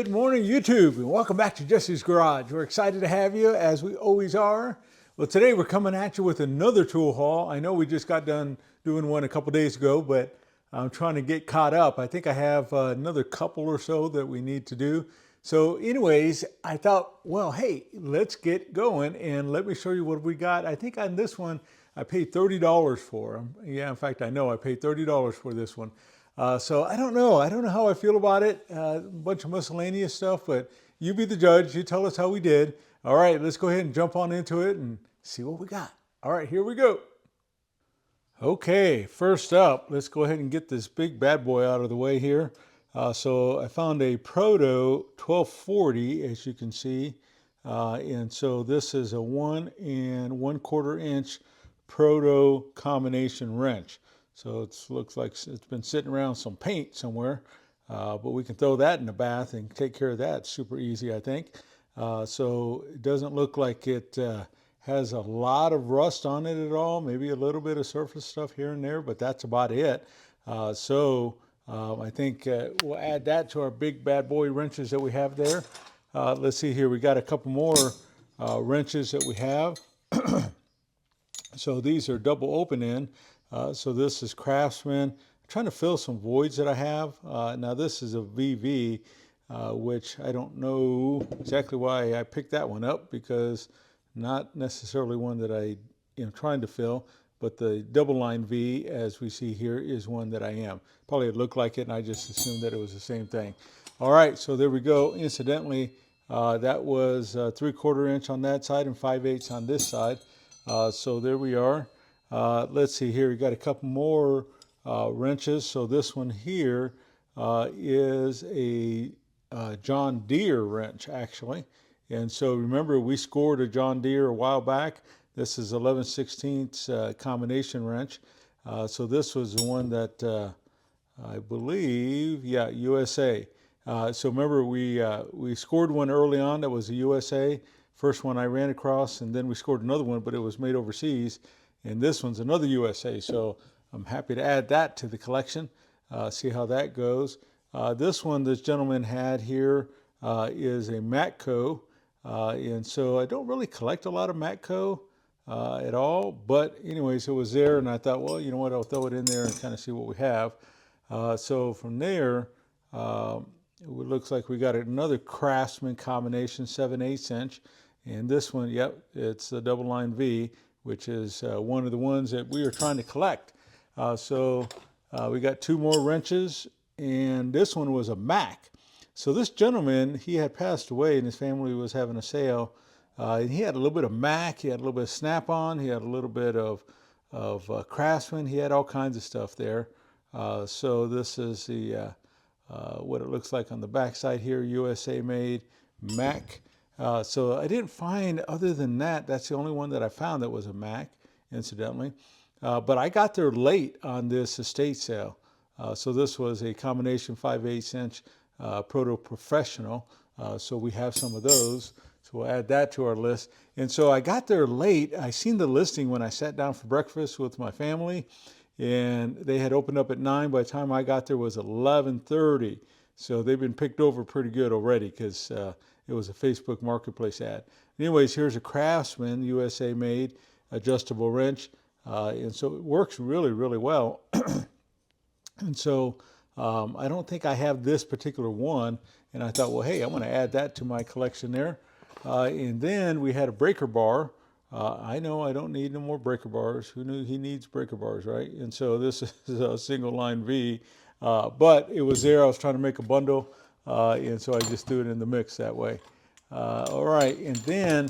Good morning, YouTube, and welcome back to Jesse's Garage. We're excited to have you, as we always are. Well, today we're coming at you with another tool haul. I know we just got done doing one a couple days ago, but I'm trying to get caught up. I think I have another couple or so that we need to do. So anyways, I thought, well, hey, let's get going and let me show you what we got. I think on this one, I paid $30 for. Yeah, in fact, I know I paid $30 for this one. So I don't know how I feel about it. A bunch of miscellaneous stuff, but you be the judge. You tell us how we did. All right, let's go ahead and jump on into it and see what we got. All right, here we go. Okay, first up, let's go ahead and get this big bad boy out of the way here. So I found a Proto 1240, as you can see. And so this is a 1 1/4 inch Proto combination wrench. So it looks like it's been sitting around some paint somewhere, but we can throw that in the bath and take care of that super easy, I think. So it doesn't look like it has a lot of rust on it at all, maybe a little bit of surface stuff here and there, but that's about it. I think we'll add that to our big bad boy wrenches that we have there. Let's see here, we got a couple more wrenches that we have. So these are double open end. So this is Craftsman. I'm trying to fill some voids that I have. Now this is a VV, which I don't know exactly why I picked that one up, because not necessarily one that I am trying to fill, but the double line V, as we see here, is one that I am. Probably it looked like it and I just assumed that it was the same thing. All right, so there we go. Incidentally, that was 3/4 inch on that side and 5/8 on this side. So there we are. Let's see here, we got a couple more wrenches. So this one here is a John Deere wrench, actually. And so remember, we scored a John Deere a while back. This is 11/16 combination wrench. So this was the one that I believe, yeah, USA. So remember, we scored one early on that was a USA. First one I ran across, and then we scored another one, but it was made overseas. And this one's another USA, so I'm happy to add that to the collection, see how that goes. This one this gentleman had here is a Matco, and so I don't really collect a lot of Matco at all, but anyways, it was there, and I thought, well, you know what, I'll throw it in there and kind of see what we have. So from there, it looks like we got another Craftsman combination 7/8 inch, and this one, yep, it's the double line V, which is one of the ones that we are trying to collect. We got two more wrenches, and this one was a Mac. So this gentleman, he had passed away and his family was having a sale. And he had a little bit of Mac, he had a little bit of Snap-on, he had a little bit of Craftsman, he had all kinds of stuff there. So this is the what it looks like on the back side here, USA made, Mac. So I didn't find, other than that, that's the only one that I found that was a Mac, incidentally. But I got there late on this estate sale. So this was a combination 5/8 inch Proto Professional. So we have some of those. So we'll add that to our list. And so I got there late. I seen the listing when I sat down for breakfast with my family, and they had opened up at 9. By the time I got there, it was 11:30. So they've been picked over pretty good already, because it was a Facebook Marketplace ad. Anyways, here's a Craftsman USA made adjustable wrench. And so it works really, really well. And so I don't think I have this particular one. And I thought, well, hey, I'm going to add that to my collection there. And then we had a breaker bar. I know I don't need no more breaker bars. Who knew he needs breaker bars, right? And so this is a single line V. But it was there. I was trying to make a bundle. And so I just threw it in the mix that way. All right. And then,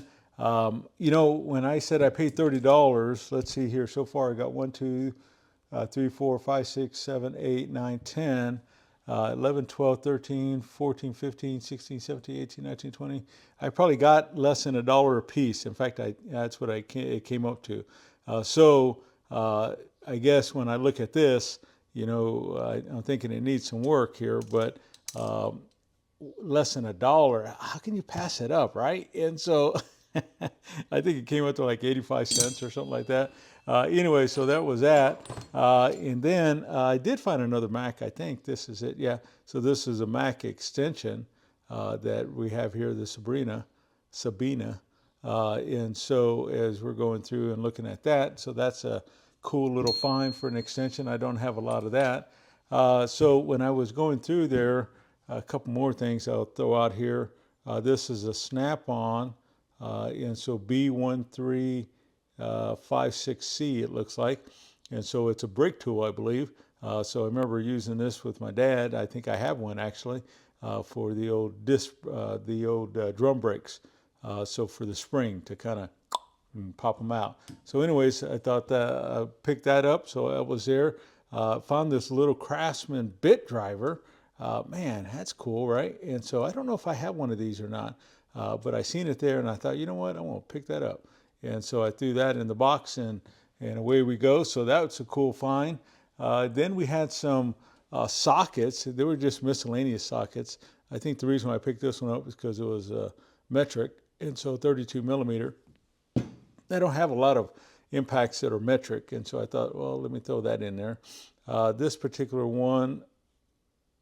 you know, when I said I paid $30, let's see here. So far I got 1, 2, 3, 4, 5, 6, 7, 8, 9, 10, 11, 12, 13, 14, 15, 16, 17, 18, 19, 20. I probably got less than $1 a piece. In fact, that's what it came up to. I guess when I look at this, you know, I'm thinking it needs some work here, but less than $1, how can you pass it up, right? And so I think it came up to like 85 cents or something like that. Anyway, so that was that. And then I did find another Mac. I think this is it. Yeah. So this is a Mac extension. that we have here, the Sabina. And so as we're going through and looking at that, so that's a cool little find for an extension. I don't have a lot of that. So when I was going through there, a couple more things I'll throw out here. This is a snap-on, and so B1356C it looks like. And so it's a brake tool, I believe. So I remember using this with my dad. I think I have one actually for the old drum brakes. So for the spring to kind of pop them out. So anyways, I thought that I picked that up. So I was there. Found this little Craftsman bit driver. Man, that's cool, right? And so I don't know if I have one of these or not, but I seen it there and I thought, you know what, I want to pick that up. And so I threw that in the box and away we go. So that was a cool find. Then we had some sockets. They were just miscellaneous sockets. I think the reason why I picked this one up is because it was metric, and so 32 millimeter. They don't have a lot of impacts that are metric, and so I thought, well, let me throw that in there. This particular one,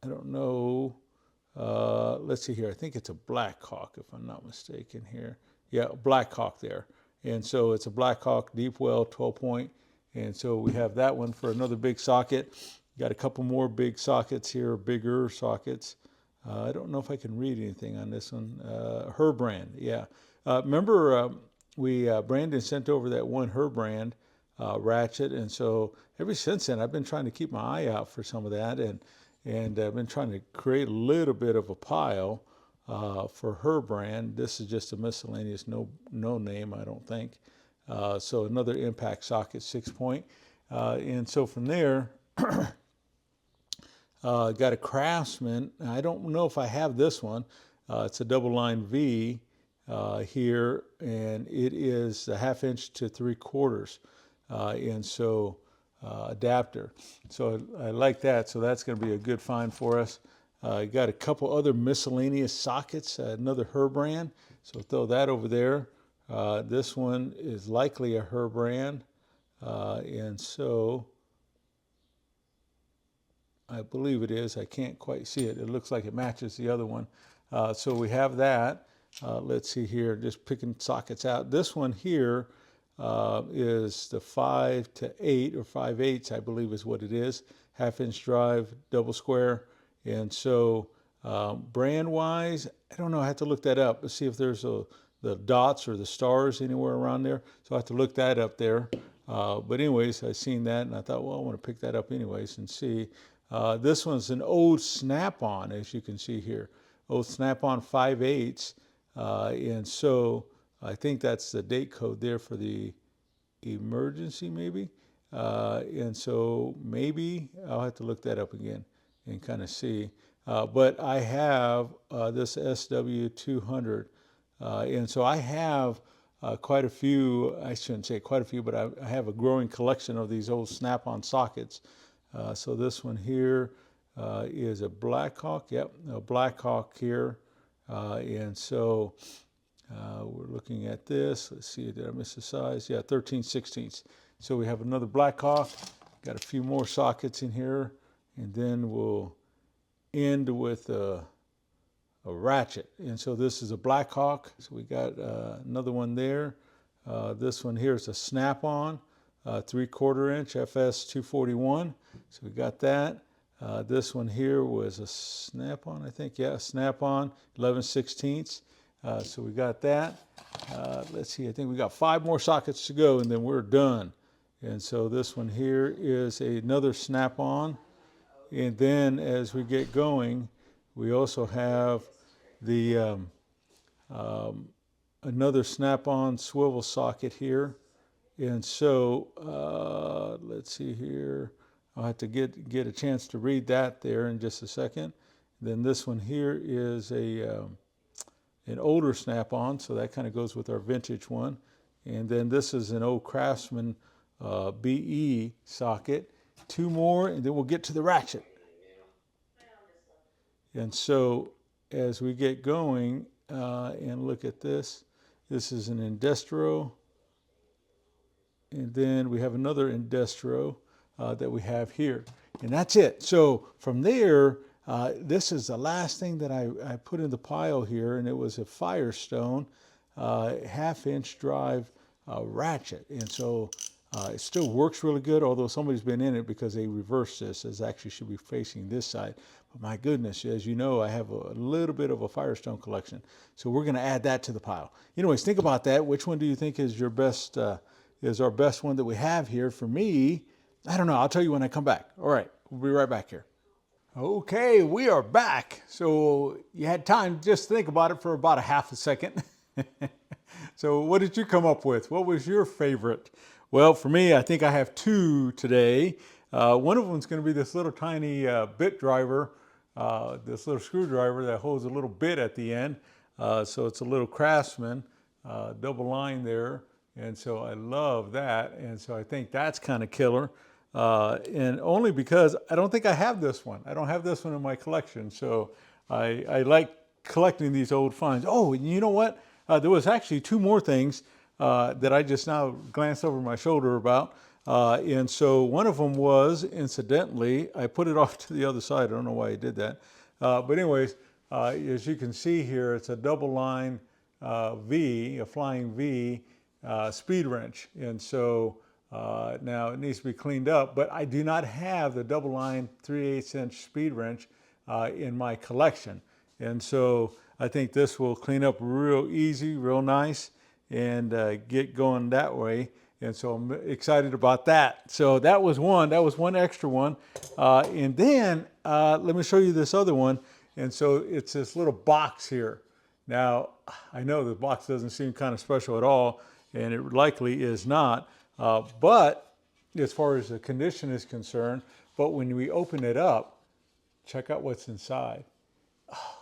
I don't know. Let's see here. I think it's a Black Hawk, if I'm not mistaken here. Yeah, Black Hawk there. And so it's a Black Hawk deep well 12 point. And so we have that one for another big socket. Got a couple more big sockets here, bigger sockets. I don't know if I can read anything on this one. Her brand, yeah. Remember Brandon sent over that one Her brand ratchet, and so ever since then I've been trying to keep my eye out for some of that, and I've been trying to create a little bit of a pile for Her brand. This is just a miscellaneous, no name, I don't think. So another impact socket 6 point, and so from there. Got a Craftsman. I don't know if I have this one. It's a double line V here, and it is a 1/2 inch to 3/4, and so adapter. So I like that. So that's going to be a good find for us. Got a couple other miscellaneous sockets. Another Her brand. So throw that over there. This one is likely a Her brand, and so. I believe it is. I can't quite see it. It looks like it matches the other one. So we have that. Let's see here, just picking sockets out. This one here is the 5 to 8 or 5/8, I believe is what it is. 1/2 inch drive, double square. And so brand wise, I don't know. I have to look that up to see if there's the dots or the stars anywhere around there. So I have to look that up there. But anyways, I seen that and I thought, well, I want to pick that up anyways and see. This one's an old snap-on, as you can see here. Old snap-on 5/8. And so I think that's the date code there for the emergency, maybe. And so maybe I'll have to look that up again and kind of see. But I have this SW200. And so I have quite a few, I shouldn't say quite a few, but I have a growing collection of these old snap-on sockets. So this one here is a Black Hawk. Yep, a Black Hawk here. And so we're looking at this. Let's see, did I miss the size? Yeah, 13/16. So we have another Black Hawk. Got a few more sockets in here. And then we'll end with a ratchet. And so this is a Black Hawk. So we got another one there. This one here is a snap-on. 3/4 inch FS 241. So we got that. This one here was a snap-on, I think. Yeah, snap-on 11/16. So we got that. Let's see, I think we got 5 more sockets to go and then we're done. And so this one here is another snap-on. And then as we get going, we also have the another snap-on swivel socket here. And so let's see here. I'll have to get a chance to read that there in just a second. Then this one here is an older snap-on, so that kind of goes with our vintage one. And then this is an old Craftsman BE socket. 2 more, and then we'll get to the ratchet. And so as we get going and look at this, this is an Indestro. And then we have another Indestro that we have here. And that's it. So from there, This is the last thing that I put in the pile here, and it was a Firestone 1/2-inch drive ratchet. And so it still works really good, although somebody's been in it because they reversed this. This actually should be facing this side. But my goodness, as you know, I have a little bit of a Firestone collection. So we're going to add that to the pile. Anyways, think about that. Which one do you think is your best, is our best one that we have here? For me, I don't know. I'll tell you when I come back. All right, we'll be right back here. Okay, we are back. So you had time to just think about it for about a half a second. So what did you come up with? What was your favorite? Well, for me, I think I have two today. One of them is going to be this little tiny bit driver, this little screwdriver that holds a little bit at the end. So it's a little Craftsman, double line there. And so I love that. And so I think that's kind of killer. And only because I don't think I have this one. I don't have this one in my collection. So I like collecting these old finds. Oh, and you know what? There was actually two more things that I just now glanced over my shoulder about. And so one of them was, incidentally, I put it off to the other side. I don't know why I did that. But anyways, as you can see here, it's a double line V, a flying V speed wrench. And so now it needs to be cleaned up, but I do not have the double line 3/8-inch speed wrench in my collection. And so I think this will clean up real easy, real nice, and get going that way. And so I'm excited about that. So that was one extra one. And then let me show you this other one. And so it's this little box here. Now, I know the box doesn't seem kind of special at all, and it likely is not. But as far as the condition is concerned, but when we open it up, check out what's inside. Oh,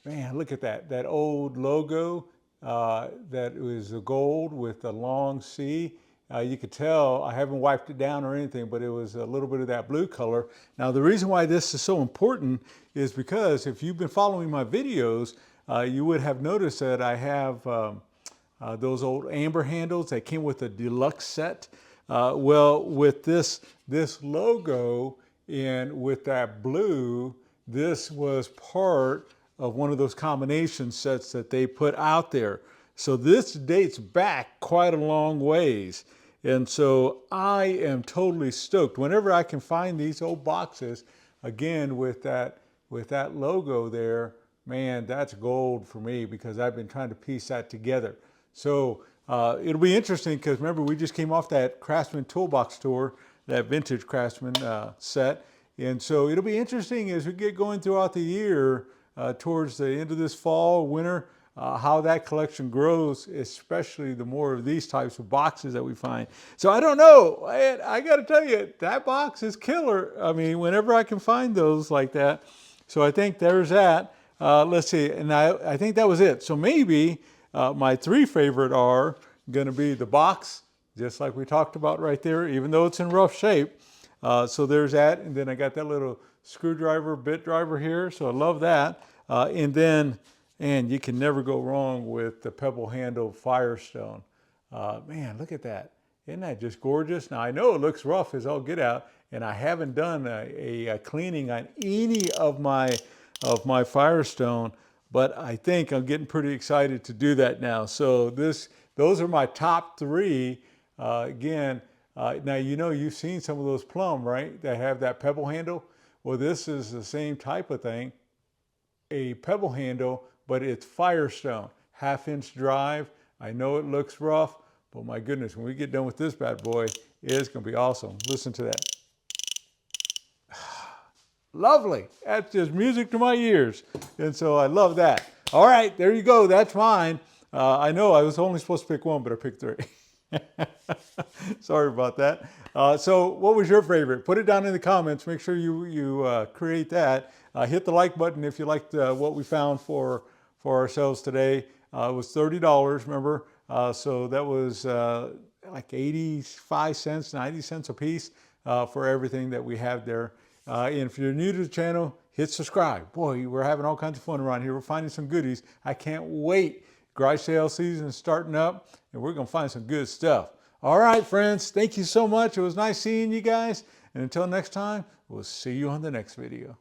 man, look at that. That old logo that was the gold with the long C. You could tell, I haven't wiped it down or anything, but it was a little bit of that blue color. Now, the reason why this is so important is because if you've been following my videos, you would have noticed that I have those old amber handles that came with the deluxe set. Well, with this logo and with that blue, this was part of one of those combination sets that they put out there. So this dates back quite a long ways. And so I am totally stoked. Whenever I can find these old boxes, again, with that logo there, man, that's gold for me because I've been trying to piece that together. So it'll be interesting because remember, we just came off that Craftsman Toolbox tour, that vintage Craftsman set. And so it'll be interesting as we get going throughout the year, towards the end of this fall, winter, how that collection grows, especially the more of these types of boxes that we find. So I don't know, I got to tell you, that box is killer. I mean, whenever I can find those like that. So I think there's that. Let's see, and I think that was it. So maybe my three favorite are going to be the box, just like we talked about right there, even though it's in rough shape. So there's that, and then I got that little screwdriver, bit driver here, so I love that. And then, and you can never go wrong with the pebble handle Firestone. Man, look at that. Isn't that just gorgeous? Now, I know it looks rough as all get out, and I haven't done a cleaning on any of my Firestone, but I think I'm getting pretty excited to do that now. So those are my top three. Again, now, you know, you've seen some of those plum, right? That have that pebble handle. Well, this is the same type of thing, a pebble handle, but it's Firestone, 1/2-inch drive. I know it looks rough, but my goodness, when we get done with this bad boy, it's gonna be awesome. Listen to that. Lovely. That's just music to my ears. And so I love that. All right, there you go. That's mine. I know I was only supposed to pick one, but I picked three. Sorry about that. So what was your favorite? Put it down in the comments. Make sure you create that. Hit the like button if you liked what we found for ourselves today. It was $30, remember? So that was like 85 cents, 90 cents a piece for everything that we have there. And if you're new to the channel, hit subscribe. Boy, we're having all kinds of fun around here. We're finding some goodies. I can't wait. Garage sale season is starting up, and we're going to find some good stuff. All right, friends, thank you so much. It was nice seeing you guys. And until next time, we'll see you on the next video.